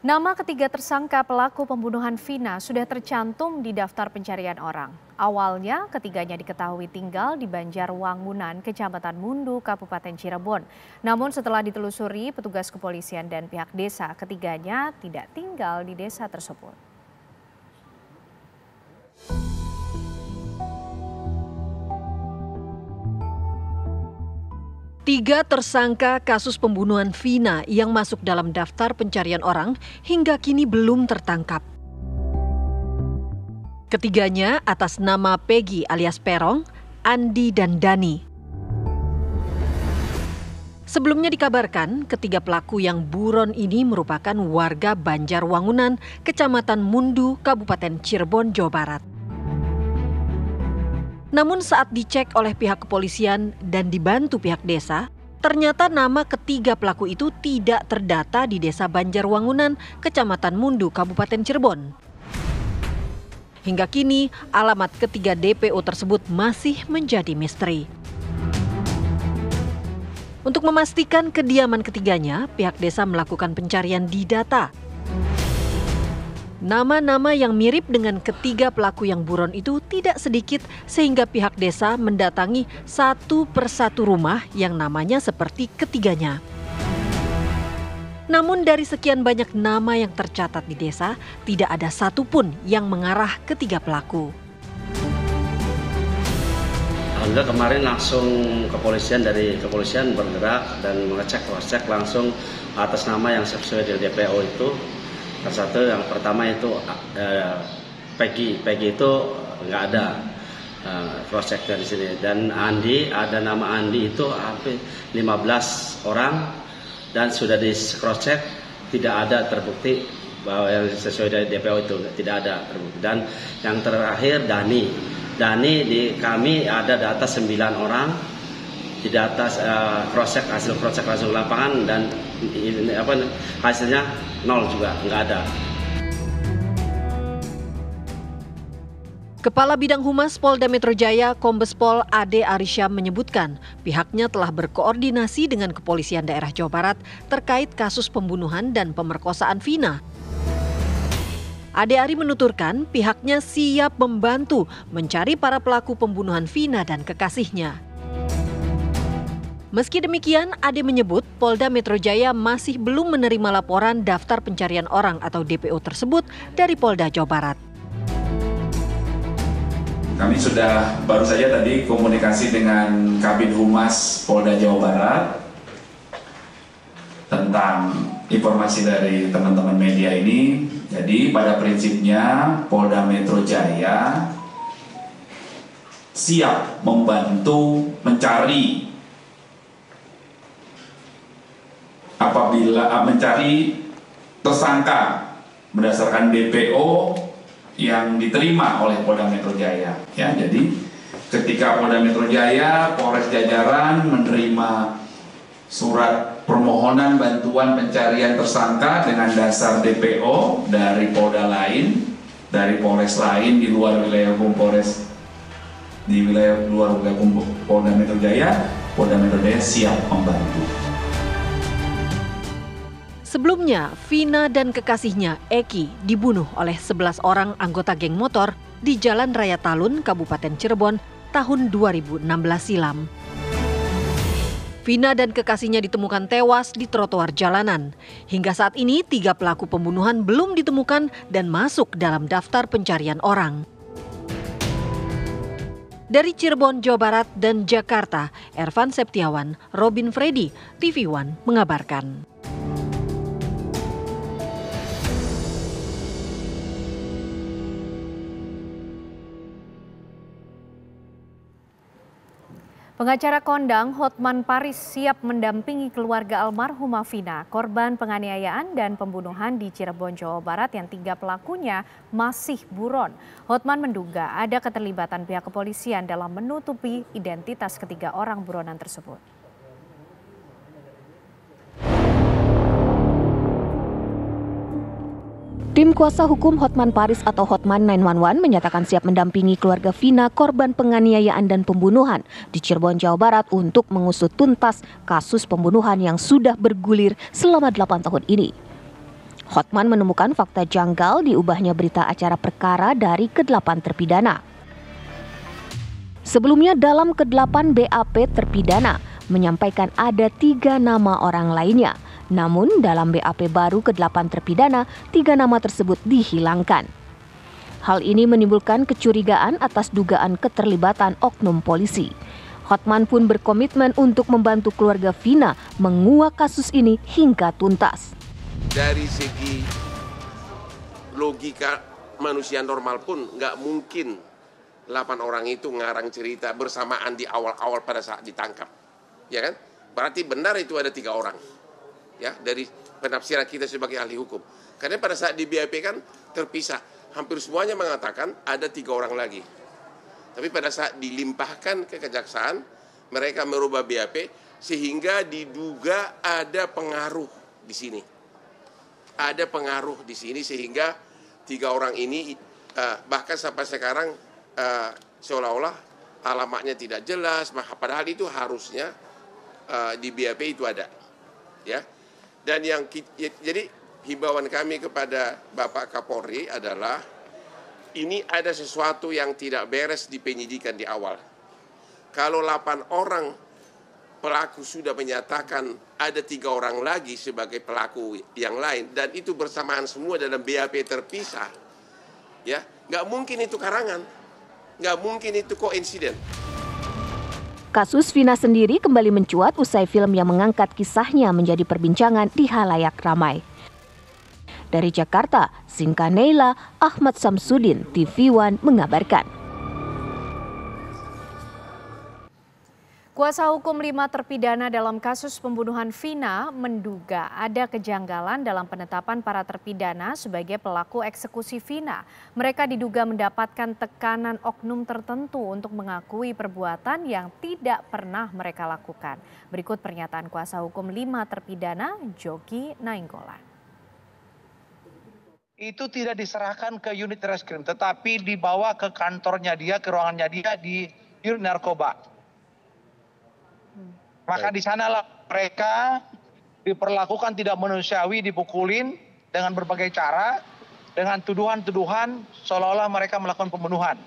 Nama ketiga tersangka pelaku pembunuhan Vina sudah tercantum di daftar pencarian orang. Awalnya ketiganya diketahui tinggal di Banjarwangunan, Kecamatan Mundu, Kabupaten Cirebon. Namun setelah ditelusuri petugas kepolisian dan pihak desa, ketiganya tidak tinggal di desa tersebut. Tiga tersangka kasus pembunuhan Vina yang masuk dalam daftar pencarian orang hingga kini belum tertangkap. Ketiganya atas nama Peggy alias Perong, Andi, dan Dani. Sebelumnya dikabarkan ketiga pelaku yang buron ini merupakan warga Banjarwangunan, Kecamatan Mundu, Kabupaten Cirebon, Jawa Barat. Namun saat dicek oleh pihak kepolisian dan dibantu pihak desa, ternyata nama ketiga pelaku itu tidak terdata di desa Banjarwangunan, Kecamatan Mundu, Kabupaten Cirebon. Hingga kini, alamat ketiga DPO tersebut masih menjadi misteri. Untuk memastikan kediaman ketiganya, pihak desa melakukan pencarian di data. Nama-nama yang mirip dengan ketiga pelaku yang buron itu tidak sedikit sehingga pihak desa mendatangi satu persatu rumah yang namanya seperti ketiganya. Namun dari sekian banyak nama yang tercatat di desa, tidak ada satupun yang mengarah ketiga pelaku. Alhamdulillah kemarin langsung dari kepolisian bergerak dan mengecek langsung atas nama yang sesuai dengan DPO itu. Satu yang pertama itu Peggy itu nggak ada cross check dari sini, dan Andi, ada nama Andi itu hampir 15 orang dan sudah di cross check tidak ada terbukti bahwa yang sesuai dari DPO itu tidak ada terbukti. Dan yang terakhir Dani di kami ada data 9 orang di data hasil cross check langsung lapangan dan hasilnya 0 juga, nggak ada. Kepala Bidang Humas Polda Metro Jaya, Kombes Pol Ade Arysyam menyebutkan pihaknya telah berkoordinasi dengan Kepolisian Daerah Jawa Barat terkait kasus pembunuhan dan pemerkosaan Vina. Ade Ari menuturkan pihaknya siap membantu mencari para pelaku pembunuhan Vina dan kekasihnya. Meski demikian, Ade menyebut Polda Metro Jaya masih belum menerima laporan daftar pencarian orang atau DPO tersebut dari Polda Jawa Barat. Kami sudah baru saja tadi komunikasi dengan Kabid Humas Polda Jawa Barat tentang informasi dari teman-teman media ini. Jadi pada prinsipnya Polda Metro Jaya siap membantu mencari apabila mencari tersangka berdasarkan DPO yang diterima oleh Polda Metro Jaya. Ya, jadi ketika Polda Metro Jaya, Polres Jajaran menerima surat permohonan bantuan pencarian tersangka dengan dasar DPO dari Polda lain, dari Polres lain di luar wilayah hukum Polres, di wilayah luar wilayah hukum Polda Metro Jaya siap membantu. Sebelumnya, Vina dan kekasihnya Eki dibunuh oleh 11 orang anggota geng motor di Jalan Raya Talun, Kabupaten Cirebon tahun 2016 silam. Vina dan kekasihnya ditemukan tewas di trotoar jalanan. Hingga saat ini 3 pelaku pembunuhan belum ditemukan dan masuk dalam daftar pencarian orang. Dari Cirebon, Jawa Barat dan Jakarta, Ervan Septiawan, Robin Freddy, TV One mengabarkan. Pengacara kondang Hotman Paris siap mendampingi keluarga almarhumah Vina, korban penganiayaan dan pembunuhan di Cirebon, Jawa Barat yang 3 pelakunya masih buron. Hotman menduga ada keterlibatan pihak kepolisian dalam menutupi identitas ketiga orang buronan tersebut. Tim kuasa hukum Hotman Paris atau Hotman 911 menyatakan siap mendampingi keluarga Vina korban penganiayaan dan pembunuhan di Cirebon, Jawa Barat untuk mengusut tuntas kasus pembunuhan yang sudah bergulir selama 8 tahun ini. Hotman menemukan fakta janggal diubahnya berita acara perkara dari ke-8 terpidana. Sebelumnya dalam ke-8 BAP terpidana menyampaikan ada 3 nama orang lainnya. Namun dalam BAP baru ke-8 terpidana, 3 nama tersebut dihilangkan. Hal ini menimbulkan kecurigaan atas dugaan keterlibatan oknum polisi. Hotman pun berkomitmen untuk membantu keluarga Vina menguak kasus ini hingga tuntas. Dari segi logika manusia normal pun nggak mungkin 8 orang itu ngarang cerita bersamaan di awal-awal pada saat ditangkap, ya kan? Berarti benar itu ada 3 orang, ya, dari penafsiran kita sebagai ahli hukum. Karena pada saat di BAP kan terpisah, hampir semuanya mengatakan ada 3 orang lagi. Tapi pada saat dilimpahkan ke kejaksaan, mereka merubah BAP sehingga diduga ada pengaruh di sini. Ada pengaruh di sini sehingga 3 orang ini bahkan sampai sekarang seolah-olah alamatnya tidak jelas, padahal itu harusnya di BAP itu ada, ya. Dan jadi himbauan kami kepada Bapak Kapolri adalah ini ada sesuatu yang tidak beres di penyidikan di awal. Kalau 8 orang pelaku sudah menyatakan ada 3 orang lagi sebagai pelaku yang lain dan itu bersamaan semua dalam BAP terpisah, ya, nggak mungkin itu karangan, nggak mungkin itu koinsiden. Kasus Vina sendiri kembali mencuat usai film yang mengangkat kisahnya menjadi perbincangan di halayak ramai. Dari Jakarta, Sinka Neila, Ahmad Samsudin, TV One mengabarkan. Kuasa hukum 5 terpidana dalam kasus pembunuhan Vina menduga ada kejanggalan dalam penetapan para terpidana sebagai pelaku eksekusi Vina. Mereka diduga mendapatkan tekanan oknum tertentu untuk mengakui perbuatan yang tidak pernah mereka lakukan. Berikut pernyataan kuasa hukum 5 terpidana, Jogi Nainggolan. Itu tidak diserahkan ke unit reskrim, tetapi dibawa ke kantornya dia, ke ruangannya dia di unit narkoba. Maka di sanalah mereka diperlakukan tidak manusiawi, dipukulin dengan berbagai cara, dengan tuduhan-tuduhan seolah-olah mereka melakukan pembunuhan.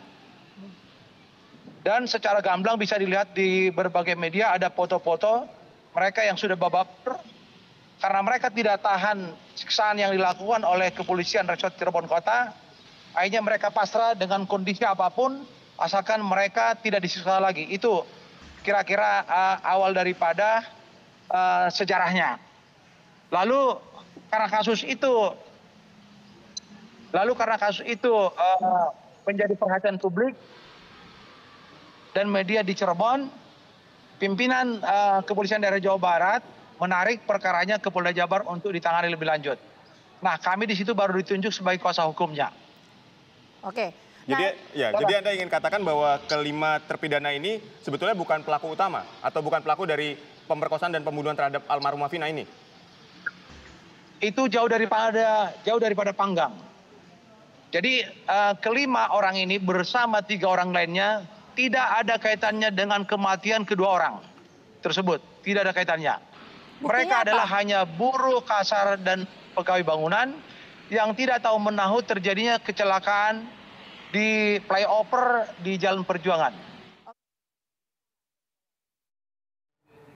Dan secara gamblang bisa dilihat di berbagai media ada foto-foto mereka yang sudah babak karena mereka tidak tahan siksaan yang dilakukan oleh kepolisian Resort Cirebon Kota. Akhirnya mereka pasrah dengan kondisi apapun asalkan mereka tidak disiksa lagi. Itu kira-kira awal daripada sejarahnya. Lalu karena kasus itu menjadi perhatian publik dan media di Cirebon, pimpinan Kepolisian Daerah Jawa Barat menarik perkaranya ke Polda Jabar untuk ditangani lebih lanjut. Nah, kami di situ baru ditunjuk sebagai kuasa hukumnya. Oke. Jadi Anda ingin katakan bahwa kelima terpidana ini sebetulnya bukan pelaku utama atau bukan pelaku dari pemerkosaan dan pembunuhan terhadap almarhumah Vina ini? Itu jauh daripada panggang. Jadi kelima orang ini bersama 3 orang lainnya tidak ada kaitannya dengan kematian kedua orang tersebut. Tidak ada kaitannya. Mereka adalah hanya buruh kasar dan pegawai bangunan yang tidak tahu menahu terjadinya kecelakaan di flyover di Jalan Perjuangan.